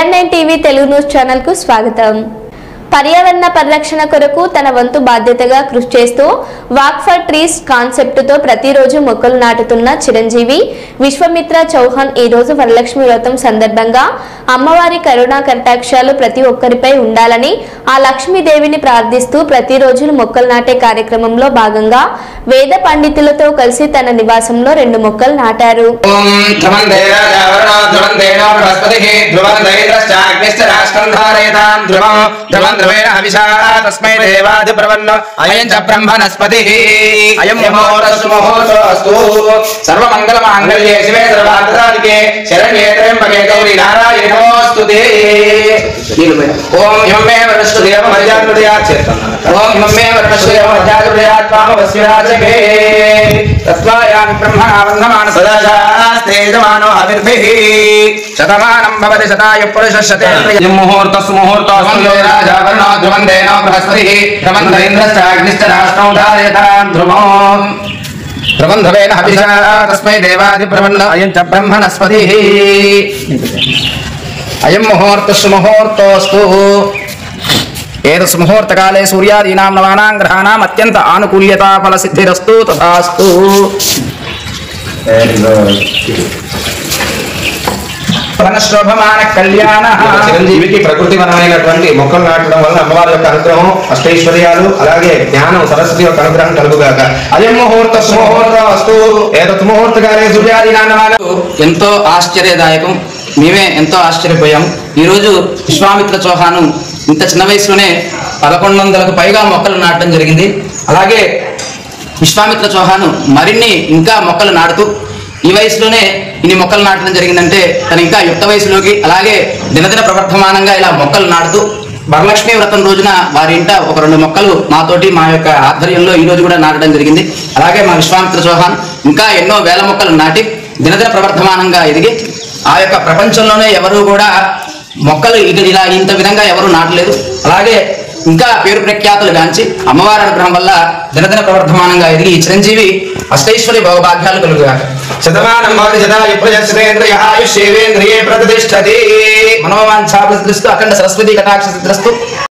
AR9 TV Telugu news channel కు స్వాగతం. పర్యావరణ పరిరక్షణ కొరకు తన వంతు బాధ్యతగా కృషి చేస్తూ వాక్ ఫర్ ట్రీస్ కాన్సెప్ట్ తో ప్రతిరోజు మొక్కలు నాటుతున్న చిరంజీవి విశ్వమిత్ర చౌహాన్ ఈ రోజు వరలక్ష్మి వ్రతం సందర్భంగా అమ్మవారి కరుణా కటాక్షాలు ప్రతి ఒక్కరిపై ఉండాలని ఆ లక్ష్మీదేవిని ప్రార్థిస్తూ ప్రతిరోజు మొక్కలు నాటే కార్యక్రమంలో భాగంగా వేద పండితులతో కలిసి తన నివాసంలో 2 మొక్కలు నాటారు. द्रवेण हविषा तस्मै देवादि प्रवन्न अयं च ब्रह्मणस्पतिः अयं मुहूर्तस्तु सर्वमङ्गलमाङ्गल्ये शिवे सर्वार्थसाधिके शरण्ये त्र्यम्बके गौरी नारायणे नमोस्तुते ओम इमं मे वरदस्देव मर्यादुदयात् ओम इमं मे वरदस्देव मर्यादुदयात् पामवस्विराजके तस्मायामि ब्रह्मणा वन्दमान सदा शास्त्रे यजमानो हविर्भिः शतमानं भवति शतायुः पुरुषः शतेन्द्रियः मुहूर्तस्तु मुहूर्तस्तु राजावर्णो ध्रुवन्देनो बृहस्पतिः ध्रुवन्त इन्द्रश्च अग्निश्च राष्ट्रौ धारयतां ध्रुवो ध्रुवन्धवेन हविषा तस्मै देवादिप्रवन्न अयं च ब्रह्मणस्पतिः अयं मुहूर्तस्तु एतस् मुहूर्तकाले सूर्यादीनां नवानां ग्रहाणाम् अत्यन्त आनुकूल्यता फलसिद्धिरस्तु तथास्तु. చిరంజీవికి ప్రకృతి వనమైనటువంటి మొక్కలు నాటడం వల్ల అమ్మవారి యొక్క అనుగ్రహం అష్టైశ్వర్యాలు అలాగే జ్ఞానం సరస్వతి యొక్క అనుగ్రహం కలుగుగాక. అయం ముహూర్తస్తు ఏతత్ ముహూర్తకాలే సూర్యాదీనాం ఎంతో ఆశ్చర్యదాయకం. మేమే ఎంతో ఆశ్చర్యపోయాం. ఈరోజు విశ్వామిత్ర చౌహాను ఇంత చిన్న వయసులోనే 1100కు పైగా మొక్కలు నాటడం జరిగింది. అలాగే విశ్వామిత్ర చౌహాను మరిన్ని ఇంకా మొక్కలు నాటుతూ ఈ వయసులోనే ఇన్ని మొక్కలు నాటడం జరిగిందంటే తను ఇంకా యుక్త వయసులోకి అలాగే దినదిన ప్రవర్ధమానంగా ఇలా మొక్కలు నాటుతూ వరలక్ష్మి వ్రతం రోజున వారి ఇంట ఒక 2 మొక్కలు మాతోటి మా యొక్క ఆధ్వర్యంలో ఈ రోజు కూడా నాటడం జరిగింది. అలాగే మా విశ్వామిత్ర చౌహాన్ ఇంకా ఎన్నో వేల మొక్కలు నాటి దినదిన ప్రవర్ధమానంగా ఎదిగి ఆ యొక్క ప్రపంచంలోనే ఎవరు కూడా మొక్కలు ఇలా ఇంత విధంగా ఎవరు నాటలేదు. అలాగే ఇంకా పేరు ప్రఖ్యాతులు గాంచి అమ్మవారి అనుగ్రహం వల్ల దినదిన ప్రవర్ధమానంగా ఎదిగి ఈ చిరంజీవి అష్టైశ్వర్య భోగభాగ్యాలు కలుగుగాక. శతమానం భవతి శతాయు ప్రజస్సేంద్రియ ఆయుష్యేంద్రియే ప్రతిష్టతి మనోవాంఛా ప్రసిద్ధిస్తూ అఖండ సరస్వతి కటాక్ష సిద్ధిస్తూ